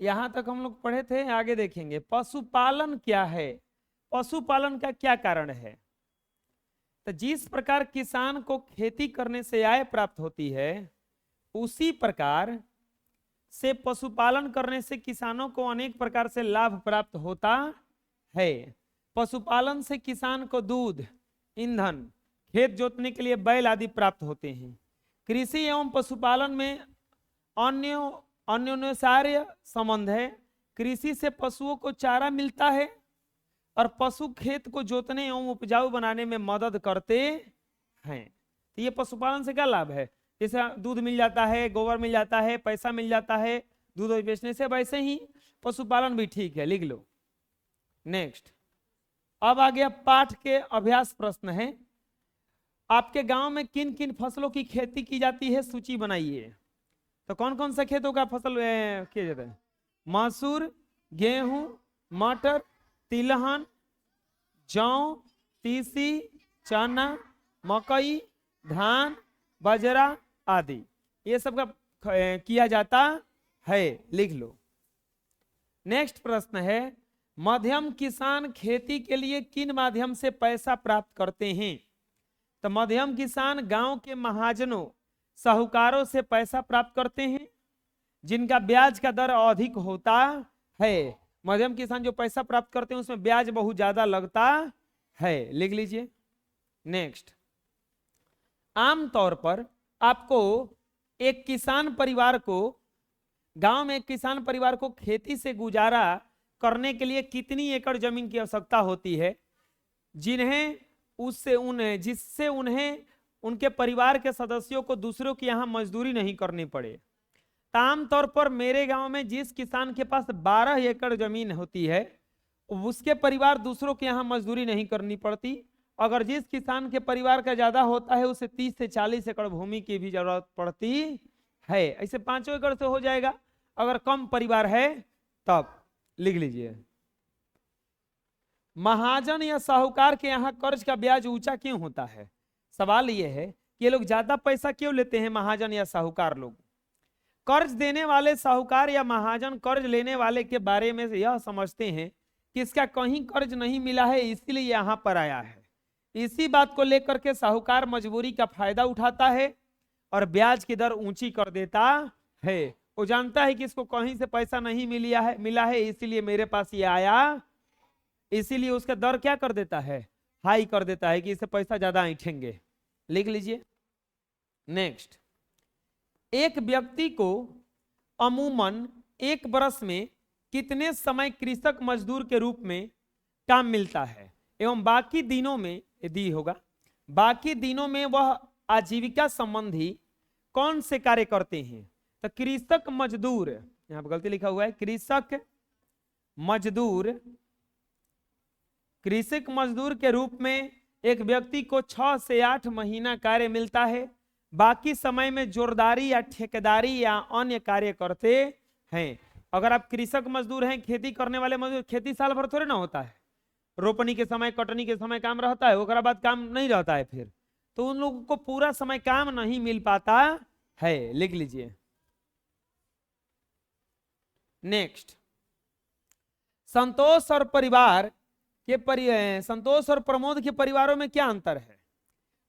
यहां तक हम लोग पढ़े थे, आगे देखेंगे। पशुपालन क्या है, पशुपालन का क्या कारण है। तो जिस प्रकार किसान को खेती करने से आय प्राप्त होती है, उसी प्रकार से पशुपालन करने से किसानों को अनेक प्रकार से लाभ प्राप्त होता है। पशुपालन से किसान को दूध, ईंधन, खेत जोतने के लिए बैल आदि प्राप्त होते हैं। कृषि एवं पशुपालन में अन्योन्याश्रय संबंध है। कृषि से पशुओं को चारा मिलता है और पशु खेत को जोतने एवं उपजाऊ बनाने में मदद करते हैं। तो ये पशुपालन से क्या लाभ है, जैसे दूध मिल जाता है, गोबर मिल जाता है, पैसा मिल जाता है दूध बेचने से, वैसे ही पशुपालन भी ठीक है, लिख लो। नेक्स्ट, अब आ गया पाठ के अभ्यास प्रश्न है। आपके गांव में किन किन फसलों की खेती की जाती है, सूची बनाइए। तो कौन कौन सा खेतों का फसल किया जाता है। मसूर, गेहूं, मटर, तिलहन, जौ, तीसी, चना, मकई, धान, बाजरा आदि, ये सब का किया जाता है, लिख लो। नेक्स्ट प्रश्न है, मध्यम किसान खेती के लिए किन माध्यम से पैसा प्राप्त करते हैं। तो मध्यम किसान गांव के महाजनों, साहूकारों से पैसा प्राप्त करते हैं, जिनका ब्याज का दर अधिक होता है। मध्यम किसान जो पैसा प्राप्त करते हैं उसमें ब्याज बहुत ज्यादा लगता है, लिख लीजिए। नेक्स्ट, आमतौर पर आपको एक किसान परिवार को, गांव में एक किसान परिवार को खेती से गुजारा करने के लिए कितनी एकड़ जमीन की आवश्यकता होती है, जिससे उन्हें उनके परिवार के सदस्यों को दूसरों के यहाँ मजदूरी नहीं करनी पड़े। आमतौर पर मेरे गांव में जिस किसान के पास 12 एकड़ जमीन होती है, उसके परिवार दूसरों के यहाँ मजदूरी नहीं करनी पड़ती। अगर जिस किसान के परिवार का ज्यादा होता है, उसे 30 से 40 एकड़ भूमि की भी जरूरत पड़ती है। ऐसे 5 एकड़ से हो जाएगा। अगर कम परिवार है तब, लिख लीजिए। महाजन या साहूकार के यहाँ कर्ज का ब्याज ऊंचा क्यों होता है। सवाल यह है कि ये लोग ज्यादा पैसा क्यों लेते हैं, महाजन या साहूकार लोग। कर्ज देने वाले साहूकार या महाजन कर्ज लेने वाले के बारे में यह समझते हैं कि इसका कहीं कर्ज नहीं मिला है, इसीलिए यहां पर आया है। इसी बात को लेकर के साहूकार मजबूरी का फायदा उठाता है और ब्याज की दर ऊंची कर देता है। वो जानता है कि इसको कहीं से पैसा नहीं मिला है, इसीलिए मेरे पास ये आया, इसीलिए उसका दर क्या कर देता है, हाई कर देता है कि इससे पैसा ज्यादा ऐंठेंगे, लिख लीजिए। नेक्स्ट, एक व्यक्ति को अमूमन एक बरस में कितने समय कृषक मजदूर के रूप में काम मिलता है, एवं बाकी दिनों में, यदि होगा बाकी दिनों में वह आजीविका संबंधी कौन से कार्य करते हैं। तो कृषक मजदूर, यहां पर गलती लिखा हुआ है, कृषक मजदूर के रूप में एक व्यक्ति को 6 से 8 महीना कार्य मिलता है। बाकी समय में जोरदारी या ठेकेदारी या अन्य कार्य करते हैं। अगर आप कृषक मजदूर हैं, खेती करने वाले मजदूर, खेती साल भर थोड़े ना होता है, रोपनी के समय, कटनी के समय काम रहता है, उसके बाद काम नहीं रहता है फिर, तो उन लोगों को पूरा समय काम नहीं मिल पाता है, लिख लीजिए। नेक्स्ट, संतोष और प्रमोद के परिवारों में क्या अंतर है।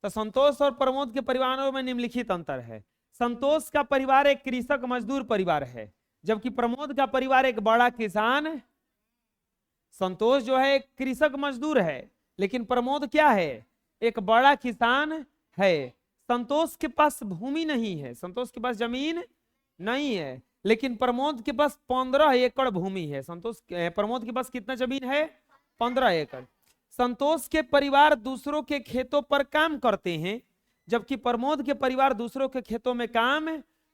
तो संतोष और प्रमोद के परिवारों में निम्नलिखित अंतर है। संतोष का परिवार एक कृषक मजदूर परिवार है, जबकि प्रमोद का परिवार एक बड़ा किसान। संतोष जो है एक कृषक मजदूर है, लेकिन प्रमोद क्या है, एक बड़ा किसान है। संतोष के पास भूमि नहीं है, संतोष के पास जमीन नहीं है, लेकिन प्रमोद के पास 15 एकड़ भूमि है। प्रमोद के पास कितना जमीन है, 15 एकड़। संतोष के परिवार दूसरों के खेतों पर काम करते हैं, जबकि प्रमोद के परिवार दूसरों के खेतों में काम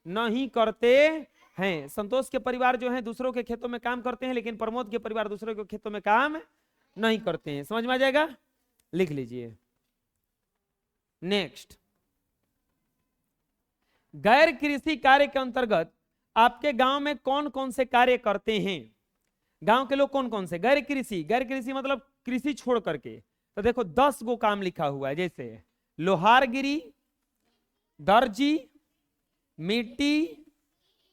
नहीं करते हैं। संतोष के परिवार जो है दूसरों के खेतों में काम करते हैं, लेकिन प्रमोद के परिवार दूसरों के खेतों में काम नहीं करते हैं। समझ में आ जाएगा, लिख लीजिए। नेक्स्ट, गैर कृषि कार्य के अंतर्गत आपके गांव में कौन कौन से कार्य करते हैं। गांव के लोग कौन कौन से, गैर कृषि मतलब कृषि छोड़ करके। तो देखो 10 गो काम लिखा हुआ है, जैसे लोहारगिरी, दर्जी, मिट्टी,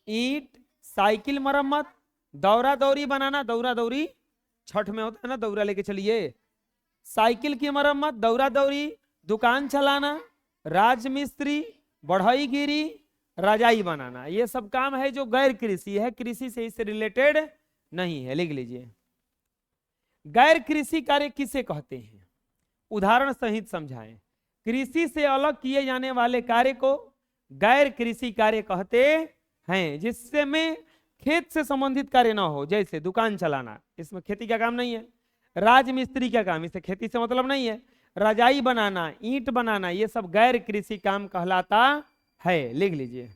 ईंट, साइकिल मरम्मत, दौरा दौरी बनाना, दौरा दौरी छठ में होता है ना, दौरा लेके चलिए। साइकिल की मरम्मत, दौरा दौरी। दुकान चलाना, राजमिस्त्री, बढ़ईगिरी, रजाई बनाना, ये सब काम है जो गैर कृषि है, कृषि से इससे रिलेटेड नहीं है। लिख लीजिए, गैर कृषि कार्य किसे कहते हैं, उदाहरण सहित समझाएं। कृषि से अलग किए जाने वाले कार्य को गैर कृषि कार्य कहते हैं, जिससे में खेत से संबंधित कार्य ना हो, जैसे दुकान चलाना, इसमें खेती का काम नहीं है। राजमिस्त्री का काम, इससे खेती से मतलब नहीं है। रजाई बनाना, ईंट बनाना, ये सब गैर कृषि काम कहलाता है। लिख लीजिए।